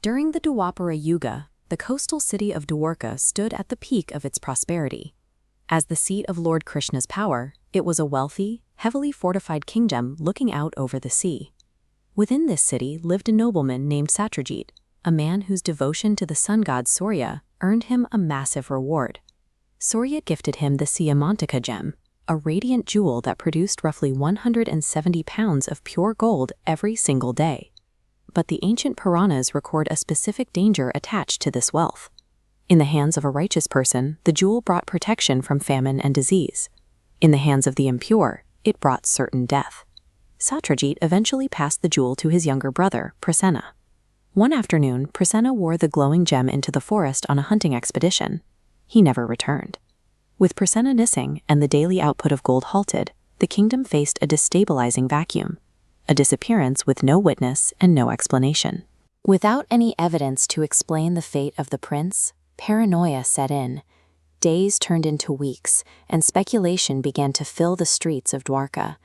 During the Dwapara Yuga, the coastal city of Dwarka stood at the peak of its prosperity. As the seat of Lord Krishna's power, it was a wealthy, heavily fortified kingdom looking out over the sea. Within this city lived a nobleman named Satrajit, a man whose devotion to the sun god Surya earned him a massive reward. Surya gifted him the Syamantaka gem, a radiant jewel that produced roughly 170 pounds of pure gold every single day. But the ancient Puranas record a specific danger attached to this wealth. In the hands of a righteous person, the jewel brought protection from famine and disease. In the hands of the impure, it brought certain death. Satrajit eventually passed the jewel to his younger brother, Prasena. One afternoon, Prasena wore the glowing gem into the forest on a hunting expedition. He never returned. With Prasena missing and the daily output of gold halted, the kingdom faced a destabilizing vacuum, a disappearance with no witness and no explanation. Without any evidence to explain the fate of the prince, paranoia set in. Days turned into weeks, and speculation began to fill the streets of Dwarka.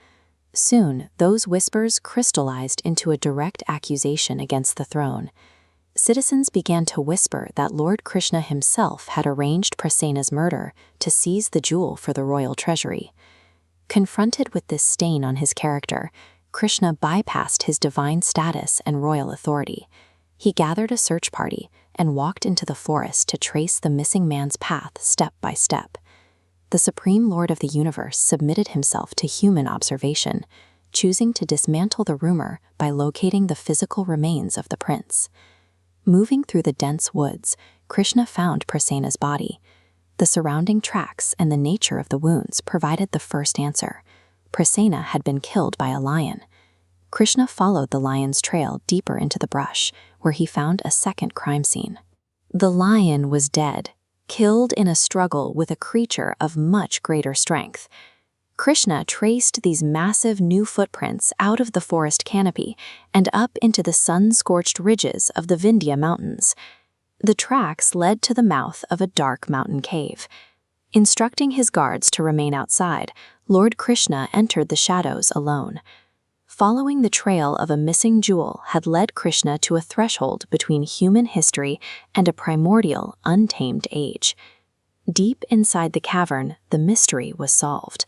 Soon, those whispers crystallized into a direct accusation against the throne. Citizens began to whisper that Lord Krishna himself had arranged Prasena's murder to seize the jewel for the royal treasury. Confronted with this stain on his character, Krishna bypassed his divine status and royal authority. He gathered a search party and walked into the forest to trace the missing man's path step by step. The Supreme Lord of the universe submitted himself to human observation, choosing to dismantle the rumor by locating the physical remains of the prince. Moving through the dense woods, Krishna found Prasena's body. The surrounding tracks and the nature of the wounds provided the first answer. Prasena had been killed by a lion. Krishna followed the lion's trail deeper into the brush, where he found a second crime scene. The lion was dead, killed in a struggle with a creature of much greater strength. Krishna traced these massive new footprints out of the forest canopy and up into the sun-scorched ridges of the Vindhya mountains. The tracks led to the mouth of a dark mountain cave. Instructing his guards to remain outside, Lord Krishna entered the shadows alone. Following the trail of a missing jewel had led Krishna to a threshold between human history and a primordial, untamed age. Deep inside the cavern, the mystery was solved.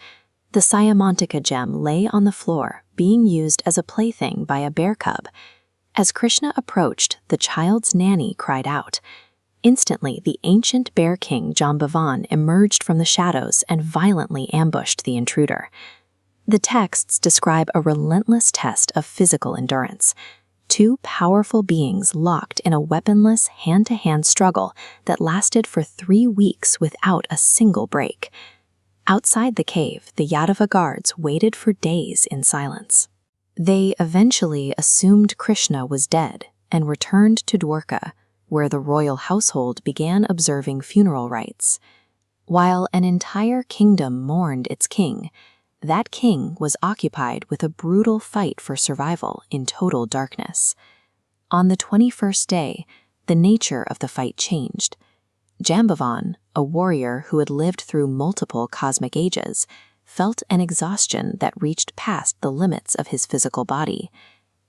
The Syamantaka gem lay on the floor, being used as a plaything by a bear cub. As Krishna approached, the child's nanny cried out. Instantly, the ancient bear king Jambavan emerged from the shadows and violently ambushed the intruder. The texts describe a relentless test of physical endurance. Two powerful beings locked in a weaponless hand-to-hand struggle that lasted for 3 weeks without a single break. Outside the cave, the Yadava guards waited for days in silence. They eventually assumed Krishna was dead and returned to Dwarka, where the royal household began observing funeral rites. While an entire kingdom mourned its king, that king was occupied with a brutal fight for survival in total darkness. On the 21st day, the nature of the fight changed. Jambavan, a warrior who had lived through multiple cosmic ages, felt an exhaustion that reached past the limits of his physical body.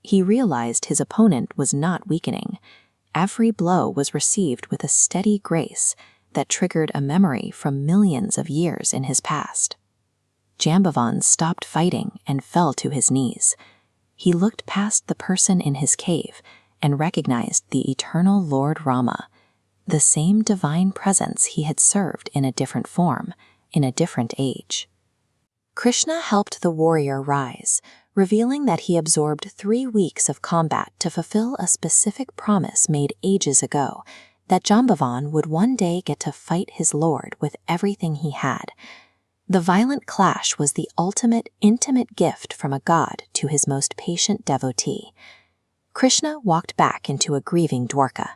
He realized his opponent was not weakening. Every blow was received with a steady grace that triggered a memory from millions of years in his past. Jambavan stopped fighting and fell to his knees. He looked past the person in his cave and recognized the eternal Lord Rama, the same divine presence he had served in a different form, in a different age. Krishna helped the warrior rise, revealing that he absorbed 3 weeks of combat to fulfill a specific promise made ages ago, that Jambavan would one day get to fight his lord with everything he had. The violent clash was the ultimate, intimate gift from a god to his most patient devotee. Krishna walked back into a grieving Dwarka.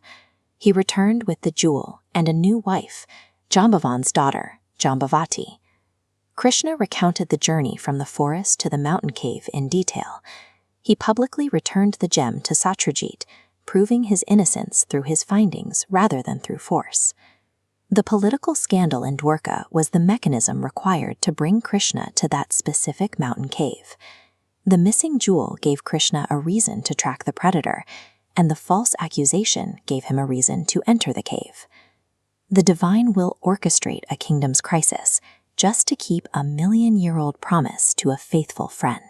He returned with the jewel and a new wife, Jambavan's daughter, Jambavati. Krishna recounted the journey from the forest to the mountain cave in detail. He publicly returned the gem to Satrajit, proving his innocence through his findings rather than through force. The political scandal in Dwarka was the mechanism required to bring Krishna to that specific mountain cave. The missing jewel gave Krishna a reason to track the predator, and the false accusation gave him a reason to enter the cave. The divine will orchestrate a kingdom's crisis just to keep a million-year-old promise to a faithful friend.